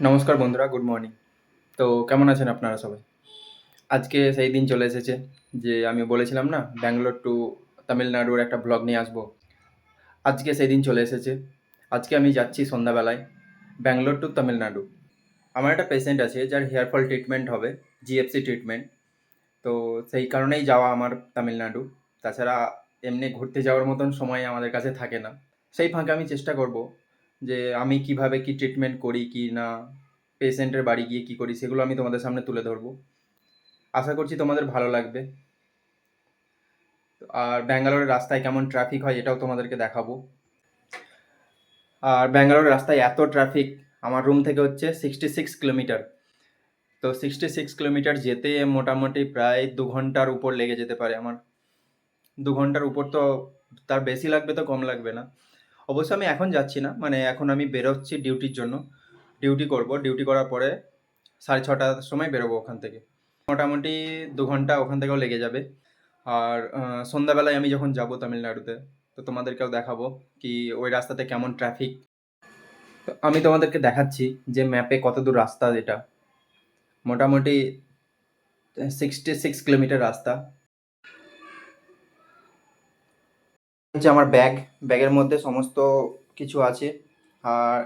নমস্কার বন্ধুরা, good morning. তো কেমন আছেন আপনারা সবাই? আজকে সেই দিন চলে এসেছে যে আমি বলেছিলাম না ব্যাঙ্গালোর টু তামিলনাড়ুর একটা ব্লগ নিয়ে আসবো। আজকে সেই দিন চলে এসেছে। আজকে আমি যাচ্ছি সন্ধ্যাবেলায় ব্যাঙ্গালোর টু তামিলনাড়ু। আমার একটা পেশেন্ট আছে যার হেয়ার ফল ট্রিটমেন্ট হবে, জিএফসি ট্রিটমেন্ট। তো সেই কারণেই যাওয়া আমার তামিলনাড়ু। তাছাড়া এমনি ঘুরতে যাওয়ার মতন সময় আমাদের কাছে থাকে না। সেই ফাঁকে আমি চেষ্টা করব যে আমি কিভাবে কি ট্রিটমেন্ট করি কি না, পেশেন্টের বাড়ি গিয়ে কি করি সেগুলো আমি তোমাদের সামনে তুলে ধরবো। আশা করছি তোমাদের ভালো লাগবে। আর ব্যাঙ্গালোরের রাস্তায় কেমন ট্রাফিক হয় এটাও তোমাদেরকে দেখাবো। আর ব্যাঙ্গালোরের রাস্তায় এত ট্রাফিক, আমার রুম থেকে হচ্ছে 66 কিলোমিটার। তো 66 কিলোমিটার যেতে মোটামুটি প্রায় 2 ঘন্টার উপর লেগে যেতে পারে আমার। 2 ঘন্টার উপর তো, তার বেশি লাগবে তো কম লাগবে না। অবশ্য আমি এখন যাচ্ছি না, মানে এখন আমি বেরোচ্ছি ডিউটির জন্য। ডিউটি করব, ডিউটি করার পরে 6:30টার সময় বেরোবো ওখান থেকে। মোটামুটি 2 ঘন্টা ওখান থেকেও লেগে যাবে। আর সন্ধ্যাবেলায় আমি যখন যাব তামিলনাড়ুতে, তো তোমাদেরকেও দেখাবো কি ওই রাস্তাতে কেমন ট্রাফিক। তো আমি তোমাদেরকে দেখাচ্ছি যে ম্যাপে কত দূর রাস্তা, যেটা মোটামুটি 66 কিলোমিটার রাস্তা। হচ্ছে আমার ব্যাগের মধ্যে সমস্ত কিছু আছে। আর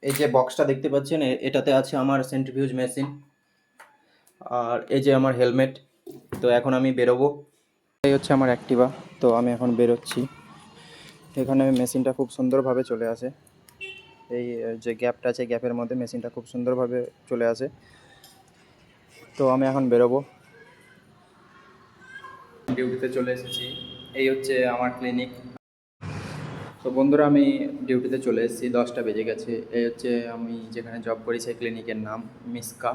এই যে বক্সটা দেখতে পাচ্ছেন, এটাতে আছে আমার সেন্ট্রিফিউজ মেশিন। আর এই যে আমার হেলমেট। তো এখন আমি বেরোবো। এই হচ্ছে আমার অ্যাক্টিভা। তো আমি এখন বেরোচ্ছি। এখানে মেশিনটা খুব সুন্দরভাবে চলে আসে। এই যে গ্যাপটা আছে, গ্যাপের মধ্যে মেশিনটা খুব সুন্দরভাবে চলে আসে। তো আমি এখন বেরোবো। ডিউটিতে চলে এসেছি। এই হচ্ছে আমার ক্লিনিক। তো বন্ধুরা, আমি ডিউটিতে চলে এসেছি, 10টা বেজে গেছে। এই হচ্ছে আমি যেখানে জব করি সেই ক্লিনিকের নাম মিসকা।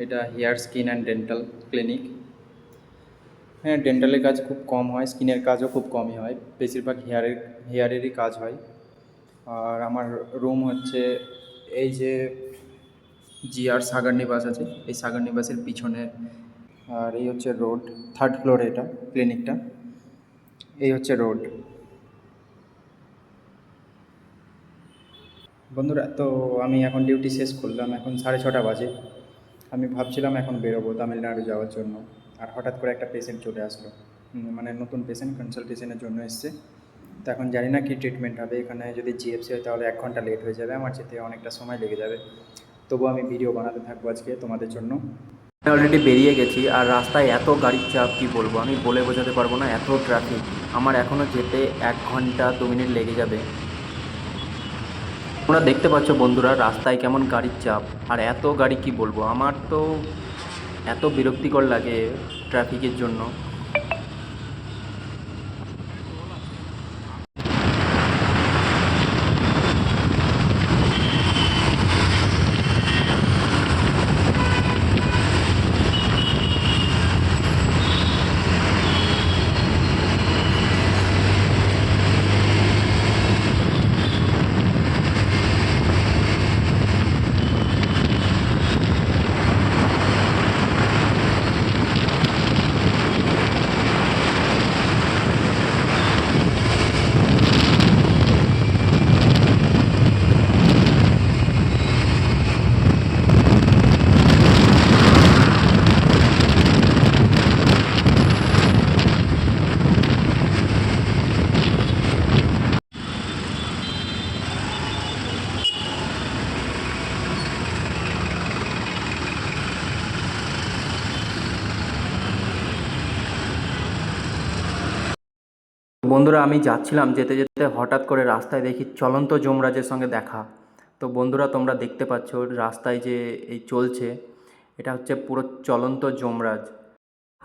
এটা hair skin and dental clinic. হ্যাঁ, ডেন্টালের কাজ খুব কম হয়, স্কিনের কাজও খুব কমই হয়, বেশিরভাগ হেয়ারেরই কাজ হয়। আর আমার রুম হচ্ছে এই যে জিআর সাগর নিবাস আছে, এই সাগর নিবাসের পিছনে। আর এই হচ্ছে রোড, 3rd ফ্লোরে এটা ক্লিনিকটা। এই হচ্ছে রোড। বন্ধুরা, তো আমি এখন ডিউটি শেষ করলাম, এখন 6:30 বাজে। আমি ভাবছিলাম এখন বেরোবো তামিলনাড়ু যাওয়ার জন্য। আর হঠাৎ করে একটা পেশেন্ট চলে আসলো। মানে নতুন পেশেন্ট কনসালটেশনের জন্য এসছে। তো এখন জানি না কী ট্রিটমেন্ট হবে। এখানে যদি জিএফসি হয় তাহলে 1 ঘন্টা লেট হয়ে যাবে, আমার যেতে অনেকটা সময় লেগে যাবে। তবুও আমি ভিডিও বানাতে থাকবো আজকে তোমাদের জন্য। আমি অলরেডি বেরিয়ে গেছি, আর রাস্তায় এত গাড়ির চাপ কি বলবো, আমি বলে বোঝাতে পারবো না, এত ট্রাফিক। আমার এখনও যেতে 1 ঘন্টা 2 মিনিট লেগে যাবে। তোমরা দেখতে পাচ্ছ বন্ধুরা রাস্তায় কেমন গাড়ির চাপ, আর এত গাড়ি কি বলবো, আমার তো এত বিরক্তিকর লাগে ট্রাফিকের জন্য। বন্ধুরা, আমি যাচ্ছিলাম, যেতে যেতে হঠাৎ করে রাস্তায় দেখি চলন্ত যমরাজের সঙ্গে দেখা। তো বন্ধুরা, তোমরা দেখতে পাচ্ছ রাস্তায় যে এই চলছে, এটা হচ্ছে পুরো চলন্ত যমরাজ।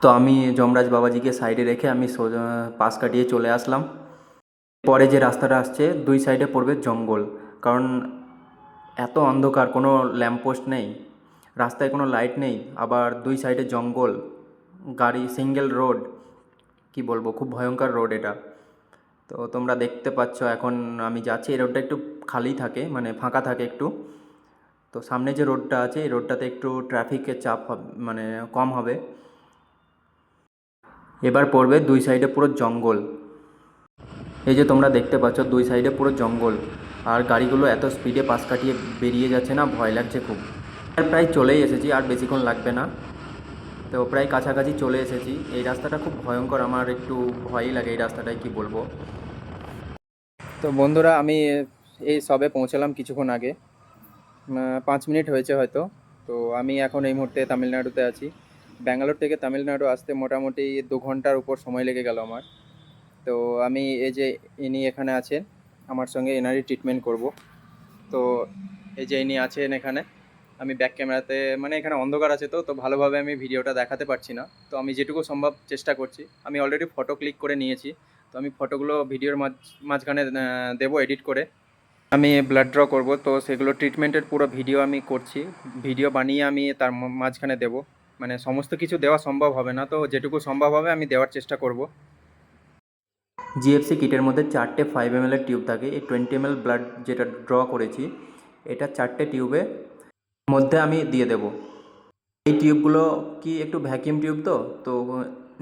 তো আমি যমরাজ বাবাজিকে সাইডে রেখে আমি সোজা পাশ কাটিয়ে চলে আসলাম। পরে যে রাস্তাটা আসছে, দুই সাইডে পড়বে জঙ্গল। কারণ এত অন্ধকার, কোনো ল্যাম্পপোস্ট নেই, রাস্তায় কোনো লাইট নেই, আবার দুই সাইডে জঙ্গল, গাড়ি, সিঙ্গেল রোড। কি বলবো, খুব ভয়ঙ্কর রোড এটা। তো তোমরা দেখতে পাচ্ছ এখন আমি যাচ্ছি, এই রোডটা একটু খালি থাকে, মানে ফাঁকা থাকে একটু। তো সামনে যে রোডটা আছে, এই রোডটাতে একটু ট্রাফিকের চাপ মানে কম হবে। এবার পড়বে দুই সাইডে পুরো জঙ্গল। এই যে তোমরা দেখতে পাচ্ছ দুই সাইডে পুরো জঙ্গল। আর গাড়িগুলো এত স্পিডে পাশ কাটিয়ে বেরিয়ে যাচ্ছে না, ভয় লাগছে খুব। আর প্রায় চলেই এসেছি, আর বেশিক্ষণ লাগবে না। তো প্রায় কাছাকাছি চলে এসেছি। এই রাস্তাটা খুব ভয়ঙ্কর, আমার একটু ভয়ই লাগে এই রাস্তাটায়, কি বলবো। তো বন্ধুরা, আমি এই সবে পৌঁছালাম কিছুক্ষণ আগে, 5 মিনিট হয়েছে হয়তো। তো আমি এখন এই মুহূর্তে তামিলনাড়ুতে আছি। ব্যাঙ্গালোর থেকে তামিলনাড়ু আসতে মোটামুটি 2 ঘন্টার উপর সময় লেগে গেল আমার। তো আমি এই যে ইনি এখানে আছেন আমার সঙ্গে, এনারই ট্রিটমেন্ট করব। তো এই যে ইনি আছেন এখানে। আমি ব্যাক ক্যামেরাতে, মানে এখানে অন্ধকার আছে, তো তো ভালোভাবে আমি ভিডিওটা দেখাতে পারছি না। তো আমি যেটুকু সম্ভব চেষ্টা করছি। আমি অলরেডি ফটো ক্লিক করে নিয়েছি। তো আমি ফটোগুলো ভিডিওর মাঝখানে দেবো এডিট করে। আমি ব্লাড ড্র করব, তো সেগুলো ট্রিটমেন্টের পুরো ভিডিও আমি করছি। ভিডিও বানিয়ে আমি তার মাঝখানে দেব। মানে সমস্ত কিছু দেওয়া সম্ভব হবে না, তো যেটুকু সম্ভব হবে আমি দেওয়ার চেষ্টা করব। জিএফসি কিটের মধ্যে 4টে 5 ml এর টিউব থাকে। এই 20 ml ব্লাড যেটা ড্র করেছি, এটা 4টে টিউবে মধ্যে আমি দিয়ে দেব। এই টিউবগুলো কি একটু ভ্যাকিউম টিউব, তো তো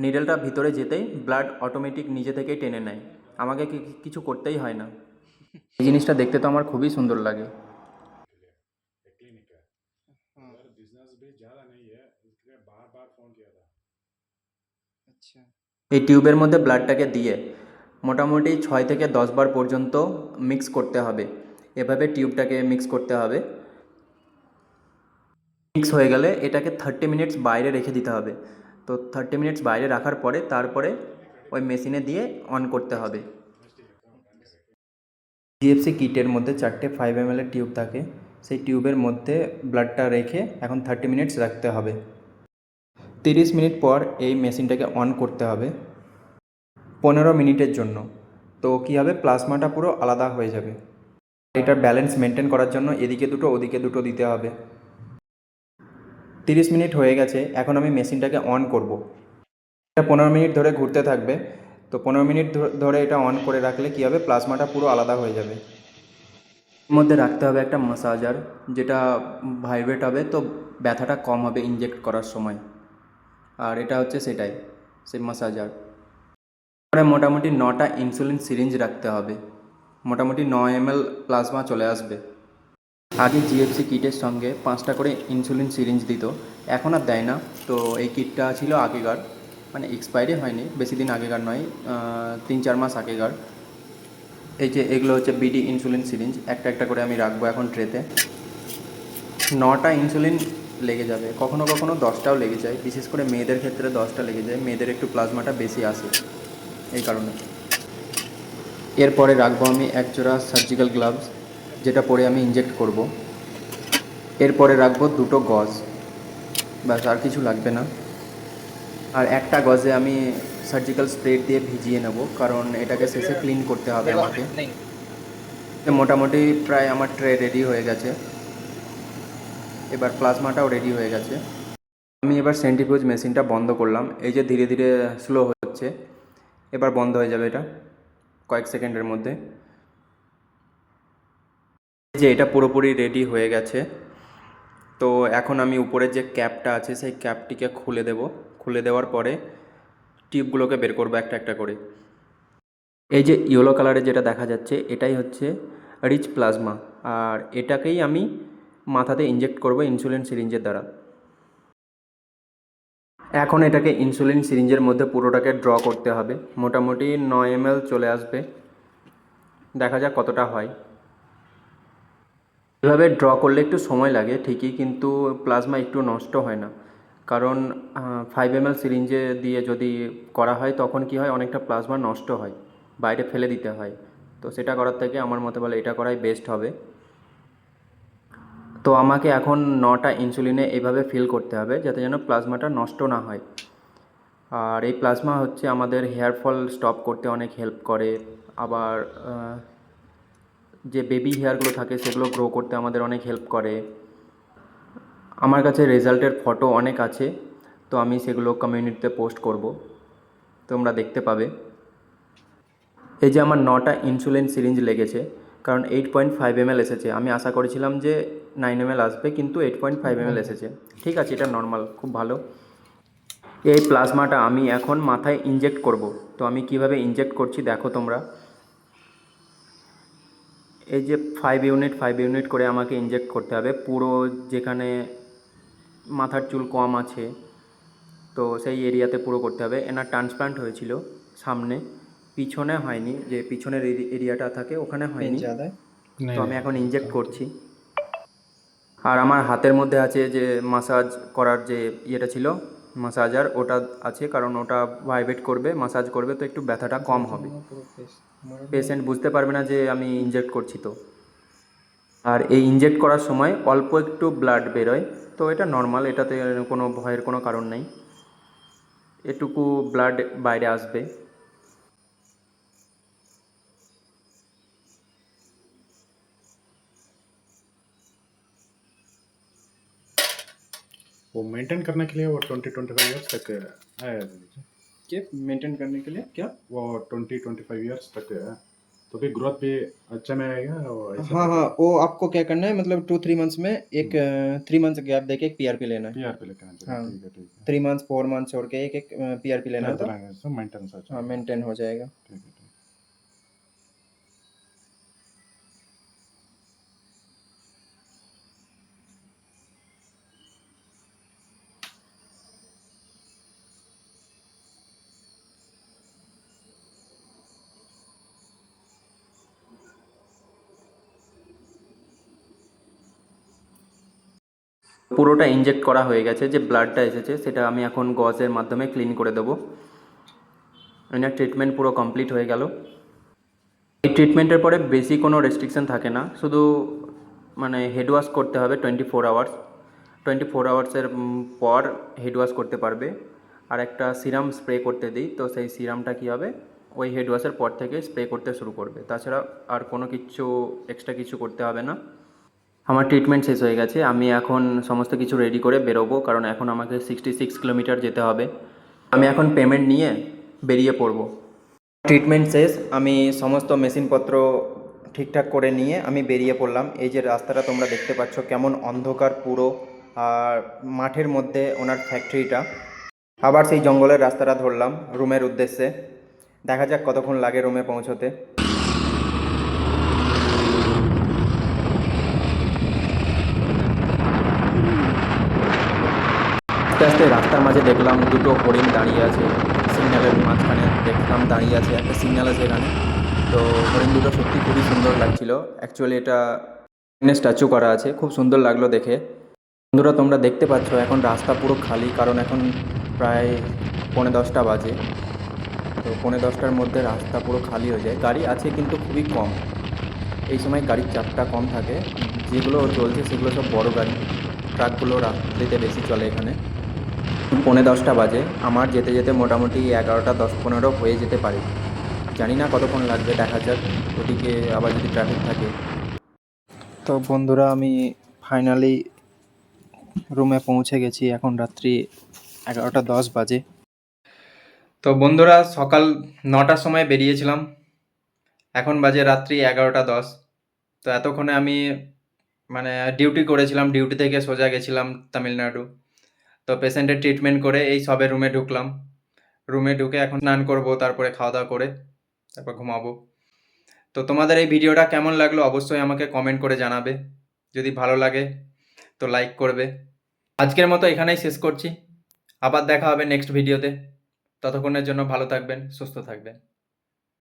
নিডলটা ভিতরে যেতেই ব্লাড অটোমেটিক নিজে থেকেই টেনে নেয়, আমাকে কিছু করতেই হয় না। এই জিনিসটা দেখতে তো আমার খুবই সুন্দর লাগে। क्लिनिक है। अगर बिजनेस भी ज़्यादा नहीं है, इसलिए बार बार फ़ोन किया था। আচ্ছা, এই টিউবের মধ্যে ব্লাডটাকে দিয়ে মোটামুটি 6 থেকে 10 বার পর্যন্ত মিক্স করতে হবে। এভাবে টিউবটাকে মিক্স করতে হবে। মিক্স হয়ে গেলে এটাকে 30 মিনিটস বাইরে রেখে দিতে হবে। তো 30 মিনিটস বাইরে রাখার পরে তারপরে ওই মেশিনে দিয়ে অন করতে হবে। জিএফসি কিটের মধ্যে 4টে 5 ml এর টিউব থাকে। সেই টিউবের মধ্যে ব্লাডটা রেখে এখন 30 মিনিটস রাখতে হবে। 30 মিনিট পর এই মেশিনটাকে অন করতে হবে 15 মিনিটের জন্য। তো কী হবে, প্লাজমাটা পুরো আলাদা হয়ে যাবে। এটার ব্যালেন্স মেনটেন করার জন্য এদিকে দুটো ওদিকে দুটো দিতে হবে। 30 মিনিট হয়ে গেছে, এখন আমি মেশিনটাকে অন করব। এটা 15 মিনিট ধরে ঘুরতে থাকবে। তো 15 মিনিট ধরে এটা অন করে রাখলে কী হবে, প্লাজমাটা পুরো আলাদা হয়ে যাবে। এর মধ্যে রাখতে হবে একটা মাসাজার, যেটা ভাইব্রেট হবে, তো ব্যথাটা কম হবে ইনজেক্ট করার সময়। আর এটা হচ্ছে সেটাই, সেই মাসাজার। পরে মোটামুটি 9টা ইনসুলিন সিরিঞ্জ রাখতে হবে। মোটামুটি 9 ml প্লাজমা চলে আসবে। আগে জিএফসি কিটের সঙ্গে 5টা করে ইনসুলিন সিরিঞ্জ দিত, এখন আর দেয় না। তো এই কিটটা ছিল আগেকার, মানে এক্সপায়ারি হয়নি, বেশি দিন আগেকার নয়, 3-4 মাস আগেকার। এই যে এগুলো হচ্ছে বিডি ইনসুলিন সিরিঞ্জ, একটা একটা করে আমি রাখবো এখন ট্রেতে। 9টা ইনসুলিন লেগে যাবে, কখনো কখনো 10টাও লেগে যায়, বিশেষ করে মেয়েদের ক্ষেত্রে 10টা লেগে যায়, মেয়েদের একটু প্লাজমাটা বেশি আসে এই কারণে। এরপরে রাখবো আমি একজোড়া সার্জিক্যাল গ্লাভস, যেটা পরে আমি ইনজেক্ট করব। এরপরে রাখবো 2টো গজ, ব্যাস, আর কিছু লাগবে না। আর একটা গজে আমি সার্জিক্যাল স্প্রে দিয়ে ভিজিয়ে নেব, কারণ এটাকে শেষে ক্লিন করতে হবে আমাকে। মোটামুটি প্রায় আমার ট্রে রেডি হয়ে গেছে, এবার প্লাজমাটাও রেডি হয়ে গেছে। আমি এবার সেন্ট্রিফিউজ মেশিনটা বন্ধ করলাম। এই যে ধীরে ধীরে স্লো হচ্ছে, এবার বন্ধ হয়ে যাবে এটা কয়েক সেকেন্ডের মধ্যে। এই যে এটা পুরোপুরি রেডি হয়ে গেছে। তো এখন আমি উপরের যে ক্যাপটা আছে সেই ক্যাপটিকে খুলে দেব। খুলে দেওয়ার পরে টিউবগুলোকে বের করবো একটা একটা করে। এই যে ইয়েলো কালারে যেটা দেখা যাচ্ছে, এটাই হচ্ছে রিচ প্লাজমা। আর এটাকেই আমি মাথাতে ইনজেক্ট করব ইনসুলিন সিরিঞ্জের দ্বারা। এখন এটাকে ইনসুলিন সিরিঞ্জের মধ্যে পুরোটাকে ড্র করতে হবে। মোটামুটি 9 ml চলে আসবে, দেখা যাক কতটা হয়। এভাবে ড্র করলে একটু সময় লাগে ঠিকই, কিন্তু প্লাজমা একটু নষ্ট হয় না। কারণ 5 ml সিরিঞ্জে দিয়ে যদি করা হয় তখন কি হয়, অনেকটা প্লাজমা নষ্ট হয়, বাইরে ফেলে দিতে হয়। তো সেটা করার থেকে আমার মতে বলে এটা করাই বেস্ট হবে। তো আমাকে এখন 9টা ইনসুলিনে এইভাবে ফিল করতে হবে যাতে যেন প্লাজমাটা নষ্ট না হয়। আর এই প্লাজমা হচ্ছে আমাদের হেয়ার ফল স্টপ করতে অনেক হেল্প করে। আবার যে বেবি হেয়ারগুলো থাকে সেগুলো গ্রো করতে আমাদের অনেক হেল্প করে। আমার কাছে রেজাল্টের ফটো অনেক আছে, তো আমি সেগুলো কমিউনিটিতে পোস্ট করব, তোমরা দেখতে পাবে। এই যে আমার 9টা ইনসুলিন সিরিঞ্জ লেগেছে, কারণ 8.5 ml এসেছে। আমি আশা করেছিলাম যে 9 ml আসবে, কিন্তু 8.5 ml এসেছে। ঠিক আছে, এটা নর্মাল, খুব ভালো। এই প্লাজমাটা আমি এখন মাথায় ইনজেক্ট করব। তো আমি কিভাবে ইনজেক্ট করছি দেখো তোমরা। এই যে 5 ইউনিট করে আমাকে ইনজেক্ট করতে হবে পুরো, যেখানে মাথার চুল কম আছে তো সেই এরিয়াতে পুরো করতে হবে। এনার ট্রান্সপ্লান্ট হয়েছিল সামনে, পিছনে হয়নি, যে পিছনের এরিয়াটা থাকে ওখানে হয়নি। তো আমি এখন ইনজেক্ট করছি। আর আমার হাতের মধ্যে আছে যে মাসাজ করার যে ইয়েটা ছিল, মাসাজার, ওটা আছে, কারণ ওটা ভাইব্রেট করবে, মাসাজ করবে, তো একটু ব্যথাটা কম হবে। পেশেন্ট বুঝতে পারবে না যে আমি ইনজেক্ট করছি। তো আর এই ইনজেক্ট করার সময় অল্প একটু ব্লাড বেরোয়, তো এটা নর্মাল, এটাতে কোনো ভয়ের কোনো কারণ নেই, এটুকু ব্লাড বাইরে আসবে। वो मेंटेन करने के लिए वो 20-25 ईयर्स तक है। के मेंटेन करने के लिए क्या? वो 20-25 ईयर्स तक है, तो भी ग्रोथ भी अच्छा में आएगा वो ऐसे हाँ हाँ, वो आपको क्या करना है, मतलब 2-3 मंथ्स में एक 3 मंथ्स गैप देके एक पीआरपी लेना है। पीआरपी लेके आना चाहिए। हाँ। ठीक है, ठीक है। 3 मंथ्स 4 मंथ्स छोड़ के एक पीआरपी लेना है, तो तो मेंटेनेंस अच्छा हाँ मेंटेन हो जाएगा। ठीक है, ठीक है। পুরোটা ইনজেক্ট করা হয়ে গেছে, যে ব্লাডটা এসেছে সেটা আমি এখন গজের মাধ্যমে ক্লিন করে দেবো। এনার ট্রিটমেন্ট পুরো কমপ্লিট হয়ে গেল। এই ট্রিটমেন্টের পরে বেশি কোনো রেস্ট্রিকশন থাকে না, শুধু মানে হেড ওয়াশ করতে হবে 24 আওয়ার্সের পর হেড ওয়াশ করতে পারবে। আর একটা সিরাম স্প্রে করতে দিই, তো সেই সিরামটা কী হবে, ওই হেড ওয়াশের পর থেকে স্প্রে করতে শুরু করবে। তাছাড়া আর কোনো কিছু এক্সট্রা কিছু করতে হবে না। আমার ট্রিটমেন্ট শেষ হয়ে গেছে, আমি এখন সমস্ত কিছু রেডি করে বেরোবো, কারণ এখন আমাকে 66 কিলোমিটার যেতে হবে। আমি এখন পেমেন্ট নিয়ে বেরিয়ে পড়বো। ট্রিটমেন্ট শেষ, আমি সমস্ত মেশিনপত্র ঠিকঠাক করে নিয়ে আমি বেরিয়ে পড়লাম। এই যে রাস্তাটা তোমরা দেখতে পাচ্ছ কেমন অন্ধকার পুরো, আর মাঠের মধ্যে ওনার ফ্যাক্টরিটা। আবার সেই জঙ্গলের রাস্তাটা ধরলাম রুমের উদ্দেশ্যে। দেখা যাক কতক্ষণ লাগে রুমে পৌঁছতে। আস্তে আস্তে রাস্তার মাঝে দেখলাম দুটো হরিণ দাঁড়িয়ে আছে, সিগন্যালের মাঝখানে দেখলাম দাঁড়িয়ে আছে, একটা সিগন্যাল আছে এখানে। তো হরিণ দুটো সত্যি খুবই সুন্দর লাগছিল। অ্যাকচুয়ালি এটা স্ট্যাচু করা আছে, খুব সুন্দর লাগলো দেখে। বন্ধুরা তোমরা দেখতে পাচ্ছ এখন রাস্তা পুরো খালি, কারণ এখন প্রায় 9:45 বাজে। তো 9:45টার মধ্যে রাস্তা পুরো খালি হয়ে যায়, গাড়ি আছে কিন্তু খুবই কম। এই সময় গাড়ির চাপটা কম থাকে, যেগুলো চলছে সেগুলো সব বড় গাড়ি, ট্রাকগুলো রাত্রিতে বেশি চলে এখানে। 9:45 বাজে, আমার যেতে যেতে মোটামুটি 11টা 10-15 হয়ে যেতে পারে, জানি না কতক্ষণ লাগবে, দেখা যাক ওদিকে আবার যদি ট্রাফিক থাকে। তো বন্ধুরা আমি ফাইনালি রুমে পৌঁছে গেছি, এখন রাত্রি 11টা 10 বাজে। তো বন্ধুরা সকাল 9টার সময় বেরিয়েছিলাম, এখন বাজে রাত্রি 11টা 10। তো এতক্ষণে আমি মানে ডিউটি করেছিলাম, ডিউটি থেকে সোজা গেছিলাম তামিলনাড়ু। তো পেশেন্টের ট্রিটমেন্ট করে এই সবে রুমে ঢুকলাম। রুমে ঢুকে এখন স্নান করবো, তারপরে খাওয়া দাওয়া করে তারপর ঘুমাবো। তো তোমাদের এই ভিডিওটা কেমন লাগলো অবশ্যই আমাকে কমেন্ট করে জানাবে। যদি ভালো লাগে তো লাইক করবে। আজকের মতো এখানেই শেষ করছি, আবার দেখা হবে নেক্সট ভিডিওতে। ততক্ষণের জন্য ভালো থাকবেন, সুস্থ থাকবেন।